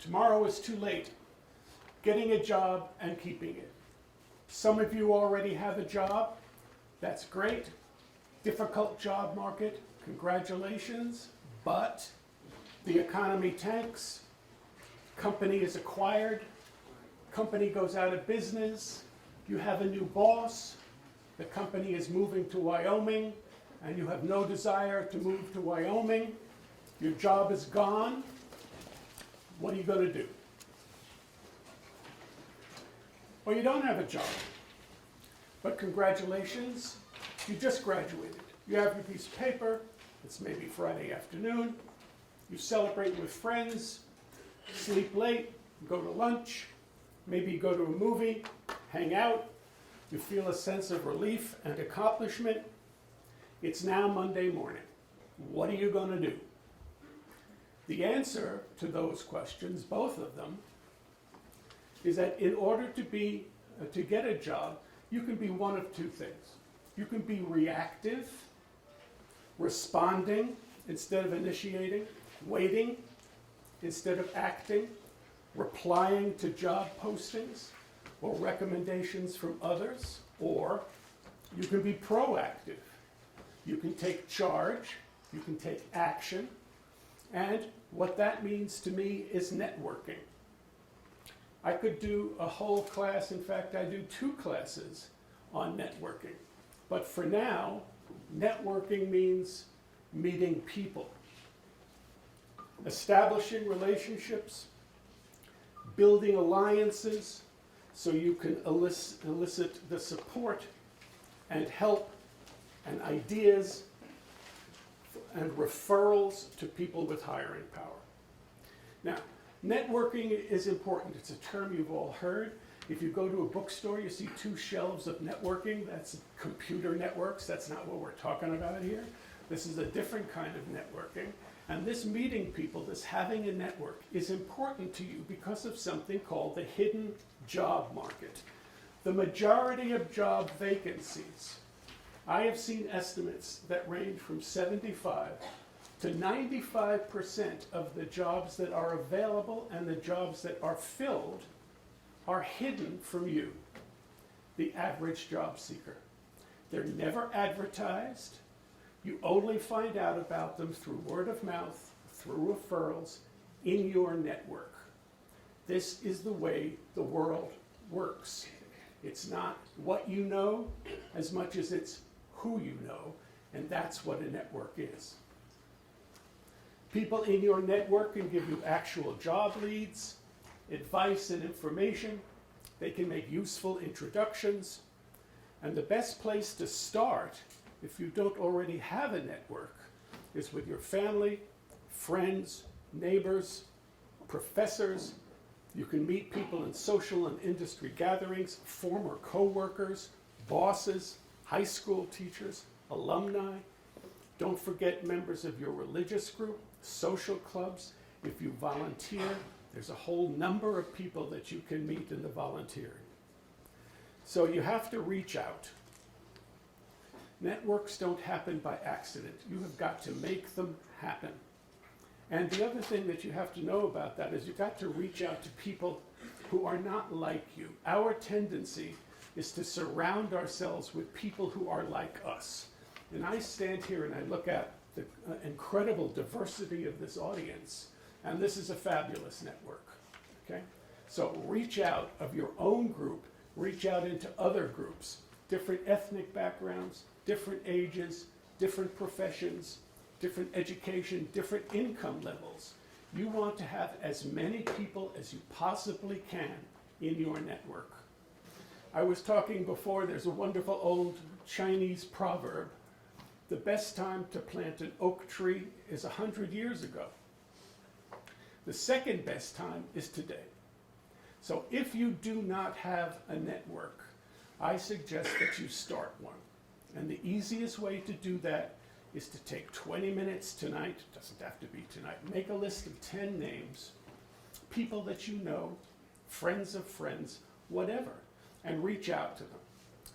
Tomorrow is too late. Getting a job and keeping it. Some of you already have a job. That's great. Difficult job market. Congratulations. But the economy tanks. Company is acquired. Company goes out of business. You have a new boss. The company is moving to Wyoming, and you have no desire to move to Wyoming. Your job is gone. What are you going to do? Well, you don't have a job. But congratulations, you just graduated. You have your piece of paper. It's maybe Friday afternoon. You celebrate with friends, sleep late, go to lunch, maybe go to a movie, hang out. You feel a sense of relief and accomplishment. It's now Monday morning. What are you going to do? The answer to those questions, both of them, is that in order to get a job, you can be one of two things. You can be reactive, responding instead of initiating, waiting instead of acting, replying to job postings or recommendations from others, or you can be proactive. You can take charge, you can take action, and what that means to me is networking. I could do a whole class, in fact, I do 2 classes on networking. But for now, networking means meeting people, establishing relationships, building alliances so you can elicit the support and help and ideas and referrals to people with hiring power. Now, networking is important. It's a term you've all heard. If you go to a bookstore, you see 2 shelves of networking. That's computer networks. That's not what we're talking about here. This is a different kind of networking. And this meeting people, this having a network, is important to you because of something called the hidden job market. The majority of job vacancies, I have seen estimates that range from 75 to 95% of the jobs that are available and the jobs that are filled are hidden from you, the average job seeker. They're never advertised. You only find out about them through word of mouth, through referrals, in your network. This is the way the world works. It's not what you know as much as it's who you know, and that's what a network is. People in your network can give you actual job leads, advice and information. They can make useful introductions. And the best place to start, if you don't already have a network, is with your family, friends, neighbors, professors. You can meet people in social and industry gatherings, former co-workers, bosses, high school teachers, alumni. Don't forget members of your religious group, social clubs. If you volunteer, there's a whole number of people that you can meet in the volunteering. So you have to reach out. Networks don't happen by accident. You have got to make them happen. And the other thing that you have to know about that is you've got to reach out to people who are not like you. Our tendency is to surround ourselves with people who are like us. And I stand here and I look at the incredible diversity of this audience, and this is a fabulous network, okay? So reach out of your own group, reach out into other groups, different ethnic backgrounds, different ages, different professions, different education, different income levels. You want to have as many people as you possibly can in your network. I was talking before, there's a wonderful old Chinese proverb. The best time to plant an oak tree is 100 years ago. The second best time is today. So if you do not have a network, I suggest that you start one. And the easiest way to do that is to take 20 minutes tonight, doesn't have to be tonight, make a list of 10 names, people that you know, friends of friends, whatever, and reach out to them.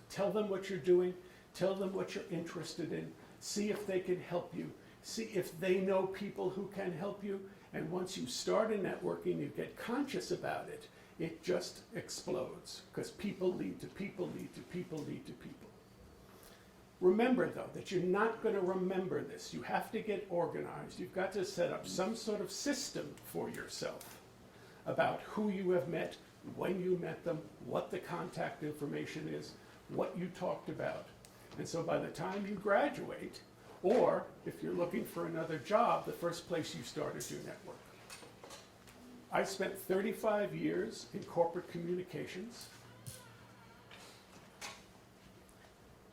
Tell them what you're doing, tell them what you're interested in, see if they can help you, see if they know people who can help you, And once you start a networking, you get conscious about it, it just explodes, because people lead to people, lead to people, lead to people. Remember, though, that you're not going to remember this. You have to get organized. You've got to set up some sort of system for yourself about who you have met, when you met them, what the contact information is, what you talked about. And so by the time you graduate, or if you're looking for another job, the first place you start is your network. I spent 35 years in corporate communications.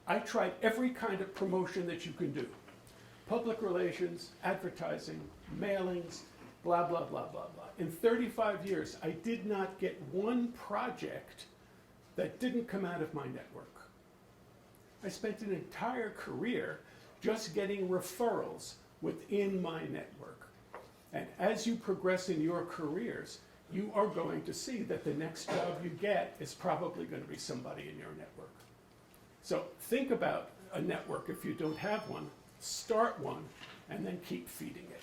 I tried every kind of promotion that you can do. Public relations, advertising, mailings, blah, blah, blah, blah, blah. In 35 years, I did not get one project that didn't come out of my network. I spent an entire career just getting referrals within my network. And as you progress in your careers, you are going to see that the next job you get is probably going to be somebody in your network. So think about a network if you don't have one, start one, and then keep feeding it.